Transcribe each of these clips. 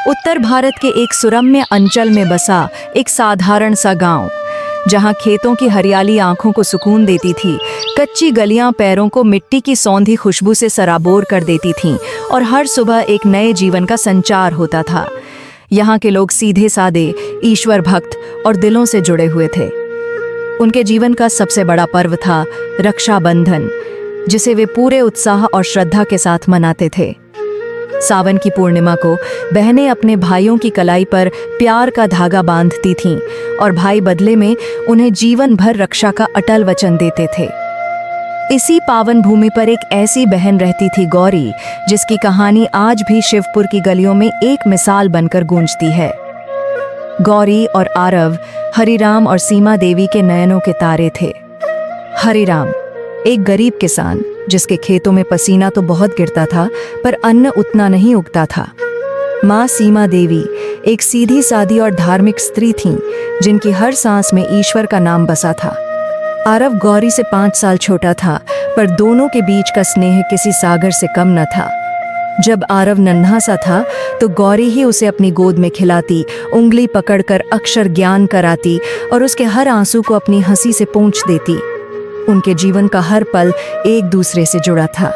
उत्तर भारत के एक सुरम्य अंचल में बसा एक साधारण सा गांव, जहां खेतों की हरियाली आंखों को सुकून देती थी, कच्ची गलियां पैरों को मिट्टी की सौंधी खुशबू से सराबोर कर देती थीं और हर सुबह एक नए जीवन का संचार होता था। यहाँ के लोग सीधे सादे, ईश्वर भक्त और दिलों से जुड़े हुए थे। उनके जीवन का सबसे बड़ा पर्व था रक्षाबंधन, जिसे वे पूरे उत्साह और श्रद्धा के साथ मनाते थे। सावन की पूर्णिमा को बहनें अपने भाइयों की कलाई पर प्यार का धागा बांधती थीं और भाई बदले में उन्हें जीवन भर रक्षा का अटल वचन देते थे। इसी पावन भूमि पर एक ऐसी बहन रहती थी, गौरी, जिसकी कहानी आज भी शिवपुर की गलियों में एक मिसाल बनकर गूंजती है। गौरी और आरव हरिराम और सीमा देवी के नयनों के तारे थे। हरिराम एक गरीब किसान, जिसके खेतों में पसीना तो बहुत गिरता था, पर अन्न उतना नहीं उगता था। माँ सीमा देवी एक सीधी सादी और धार्मिक स्त्री थीं, जिनकी हर सांस में ईश्वर का नाम बसा था। आरव गौरी से 5 साल छोटा था, पर दोनों के बीच का स्नेह किसी सागर से कम न था। जब आरव नन्हा सा था तो गौरी ही उसे अपनी गोद में खिलाती, उंगली पकड़कर अक्षर ज्ञान कराती और उसके हर आंसू को अपनी हंसी से पोंछ देती। उनके जीवन का हर पल एक दूसरे से जुड़ा था।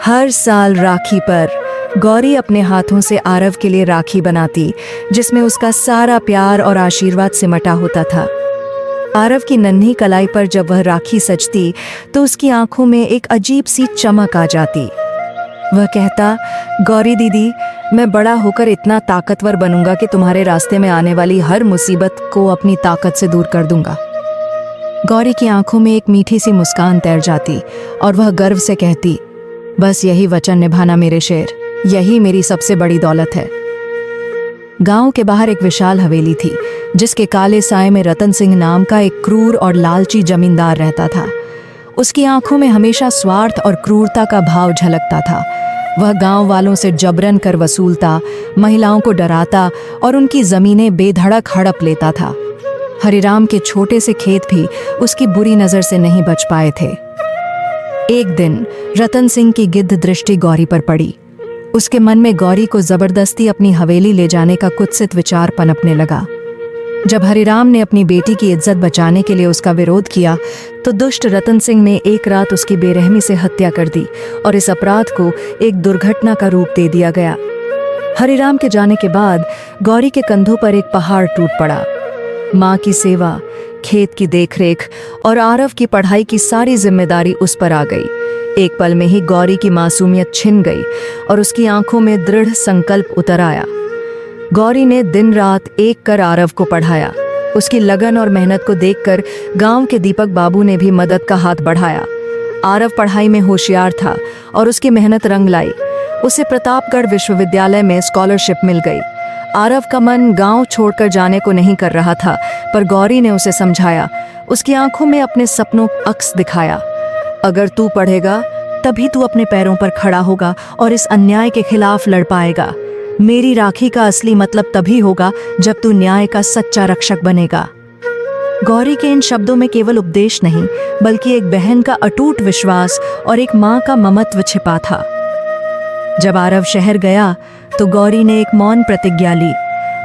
हर साल राखी पर गौरी अपने हाथों से आरव के लिए राखी बनाती, जिसमें उसका सारा प्यार और आशीर्वाद सिमटा होता था। आरव की नन्ही कलाई पर जब वह राखी सजती तो उसकी आंखों में एक अजीब सी चमक आ जाती। वह कहता, गौरी दीदी, मैं बड़ा होकर इतना ताकतवर बनूंगा कि तुम्हारे रास्ते में आने वाली हर मुसीबत को अपनी ताकत से दूर कर दूंगा। गौरी की आंखों में एक मीठी सी मुस्कान तैर जाती और वह गर्व से कहती, बस यही वचन निभाना मेरे शेर, यही मेरी सबसे बड़ी दौलत है। गांव के बाहर एक विशाल हवेली थी, जिसके काले साए में रतन सिंह नाम का एक क्रूर और लालची जमींदार रहता था। उसकी आंखों में हमेशा स्वार्थ और क्रूरता का भाव झलकता था। वह गांव वालों से जबरन कर वसूलता, महिलाओं को डराता और उनकी जमीनें बेधड़क हड़प लेता था। हरिराम के छोटे से खेत भी उसकी बुरी नजर से नहीं बच पाए थे। एक दिन रतन सिंह की गिद्ध दृष्टि गौरी पर पड़ी। उसके मन में गौरी को जबरदस्ती अपनी हवेली ले जाने का कुत्सित विचार पनपने लगा। जब हरिराम ने अपनी बेटी की इज्जत बचाने के लिए उसका विरोध किया तो दुष्ट रतन सिंह ने एक रात उसकी बेरहमी से हत्या कर दी और इस अपराध को एक दुर्घटना का रूप दे दिया गया। हरिराम के जाने के बाद गौरी के कंधों पर एक पहाड़ टूट पड़ा। माँ की सेवा, खेत की देखरेख और आरव की पढ़ाई की सारी जिम्मेदारी उस पर आ गई। एक पल में ही गौरी की मासूमियत छिन गई और उसकी आंखों में दृढ़ संकल्प उतर आया। गौरी ने दिन रात एक कर आरव को पढ़ाया। उसकी लगन और मेहनत को देखकर गांव के दीपक बाबू ने भी मदद का हाथ बढ़ाया। आरव पढ़ाई में होशियार था और उसकी मेहनत रंग लाई। उसे प्रतापगढ़ विश्वविद्यालय में स्कॉलरशिप मिल गई। आरव का मन गांव छोड़कर जाने को नहीं कर रहा था, पर गौरी ने उसे समझाया, उसकी आंखों में अपने सपनों अक्स दिखाया। अगर तू पढ़ेगा तभी तू अपने पैरों पर खड़ा होगा और इस अन्याय के खिलाफ लड़ पाएगा। मेरी राखी का असली मतलब तभी होगा जब तू न्याय का सच्चा रक्षक बनेगा। गौरी के इन शब्दों में केवल उपदेश नहीं, बल्कि एक बहन का अटूट विश्वास और एक माँ का ममत्व छिपा था। जब आरव शहर गया तो गौरी ने एक मौन प्रतिज्ञा ली,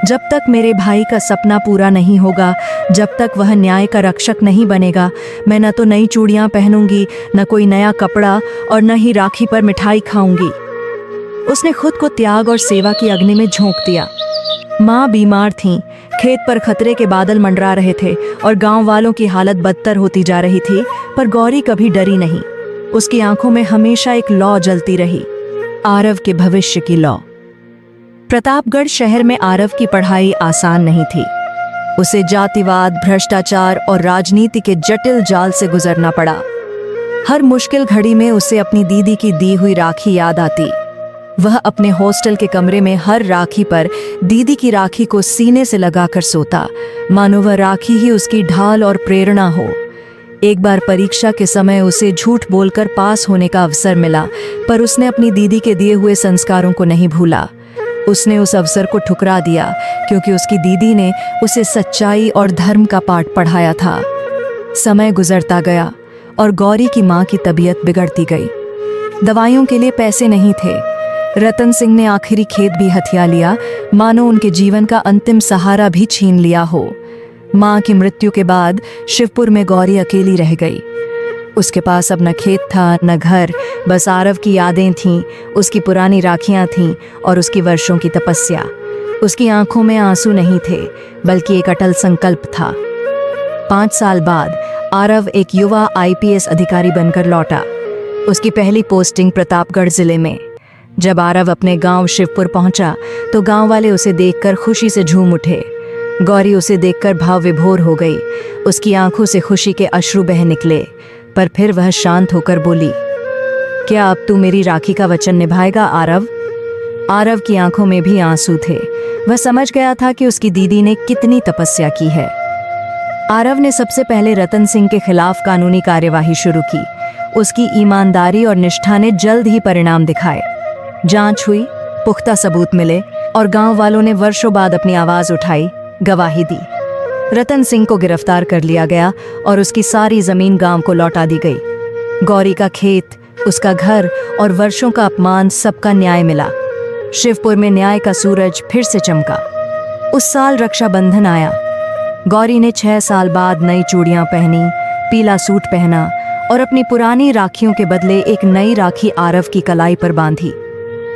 जब तक मेरे भाई का सपना पूरा नहीं होगा, जब तक वह न्याय का रक्षक नहीं बनेगा, मैं न तो नई चूड़ियां पहनूंगी, न कोई नया कपड़ा और न ही राखी पर मिठाई खाऊंगी। उसने खुद को त्याग और सेवा की अग्नि में झोंक दिया। माँ बीमार थीं, खेत पर खतरे के बादल मंडरा रहे थे और गांव वालों की हालत बदतर होती जा रही थी, पर गौरी कभी डरी नहीं। उसकी आंखों में हमेशा एक लौ जलती रही, आरव के भविष्य की लौ। प्रतापगढ़ शहर में आरव की पढ़ाई आसान नहीं थी। उसे जातिवाद, भ्रष्टाचार और राजनीति के जटिल जाल से गुजरना पड़ा। हर मुश्किल घड़ी में उसे अपनी दीदी की दी हुई राखी याद आती। वह अपने हॉस्टल के कमरे में हर राखी पर दीदी की राखी को सीने से लगाकर सोता, मानो वह राखी ही उसकी ढाल और प्रेरणा हो। एक बार परीक्षा के समय उसे झूठ बोलकर पास होने का अवसर मिला, पर उसने अपनी दीदी के दिए हुए संस्कारों को नहीं भूला। उसने उस अवसर को ठुकरा दिया क्योंकि उसकी दीदी ने उसे सच्चाई और धर्म का पाठ पढ़ाया था। समय गुजरता गया और गौरी की माँ की तबीयत बिगड़ती गई। दवाइयों के लिए पैसे नहीं थे। रतन सिंह ने आखिरी खेत भी हथिया लिया, मानो उनके जीवन का अंतिम सहारा भी छीन लिया हो। मां की मृत्यु के बाद शिवपुर में गौरी अकेली रह गई। उसके पास अब न खेत था न घर, बस आरव की यादें थीं, उसकी पुरानी राखियां थीं और उसकी वर्षों की तपस्या। उसकी आंखों में आंसू नहीं थे, बल्कि एक अटल संकल्प था। 5 साल बाद आरव एक युवा IPS अधिकारी बनकर लौटा। उसकी पहली पोस्टिंग प्रतापगढ़ जिले में। जब आरव अपने गांव शिवपुर पहुंचा तो गांव वाले उसे देखकर खुशी से झूम उठे। गौरी उसे देखकर भाव विभोर हो गई। उसकी आंखों से खुशी के अश्रु बह निकले, पर फिर वह शांत होकर बोली, क्या अब तू मेरी राखी का वचन निभाएगा आरव? आरव की आंखों में भी आंसू थे। वह समझ गया था कि उसकी दीदी ने कितनी तपस्या की है। आरव ने सबसे पहले रतन सिंह के खिलाफ कानूनी कार्यवाही शुरू की। उसकी ईमानदारी और निष्ठा ने जल्द ही परिणाम दिखाए। जांच हुई, पुख्ता सबूत मिले और गांव वालों ने वर्षों बाद अपनी आवाज उठाई, गवाही दी। रतन सिंह को गिरफ्तार कर लिया गया और उसकी सारी जमीन गांव को लौटा दी गई। गौरी का खेत, उसका घर और वर्षों का अपमान, सबका न्याय मिला। शिवपुर में न्याय का सूरज फिर से चमका। उस साल रक्षाबंधन आया। गौरी ने 6 साल बाद नई चूड़ियां पहनी, पीला सूट पहना और अपनी पुरानी राखियों के बदले एक नई राखी आरव की कलाई पर बांधी।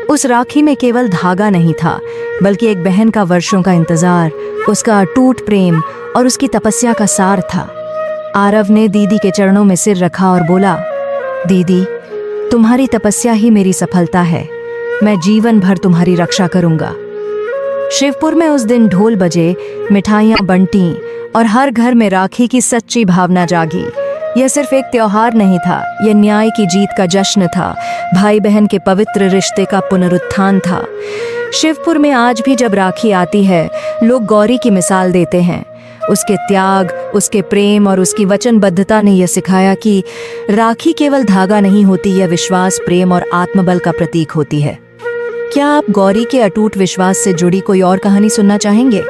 उस राखी में केवल धागा नहीं था, बल्कि एक बहन का वर्षों का इंतजार, उसका अटूट प्रेम और उसकी तपस्या का सार था। आरव ने दीदी के चरणों में सिर रखा और बोला, दीदी, तुम्हारी तपस्या ही मेरी सफलता है। मैं जीवन भर तुम्हारी रक्षा करूंगा। शिवपुर में उस दिन ढोल बजे, मिठाइयां बंटी और हर घर में राखी की सच्ची भावना जागी। यह सिर्फ एक त्योहार नहीं था, यह न्याय की जीत का जश्न था, भाई बहन के पवित्र रिश्ते का पुनरुत्थान था। शिवपुर में आज भी जब राखी आती है, लोग गौरी की मिसाल देते हैं। उसके त्याग, उसके प्रेम और उसकी वचनबद्धता ने यह सिखाया कि राखी केवल धागा नहीं होती, यह विश्वास, प्रेम और आत्मबल का प्रतीक होती है। क्या आप गौरी के अटूट विश्वास से जुड़ी कोई और कहानी सुनना चाहेंगे?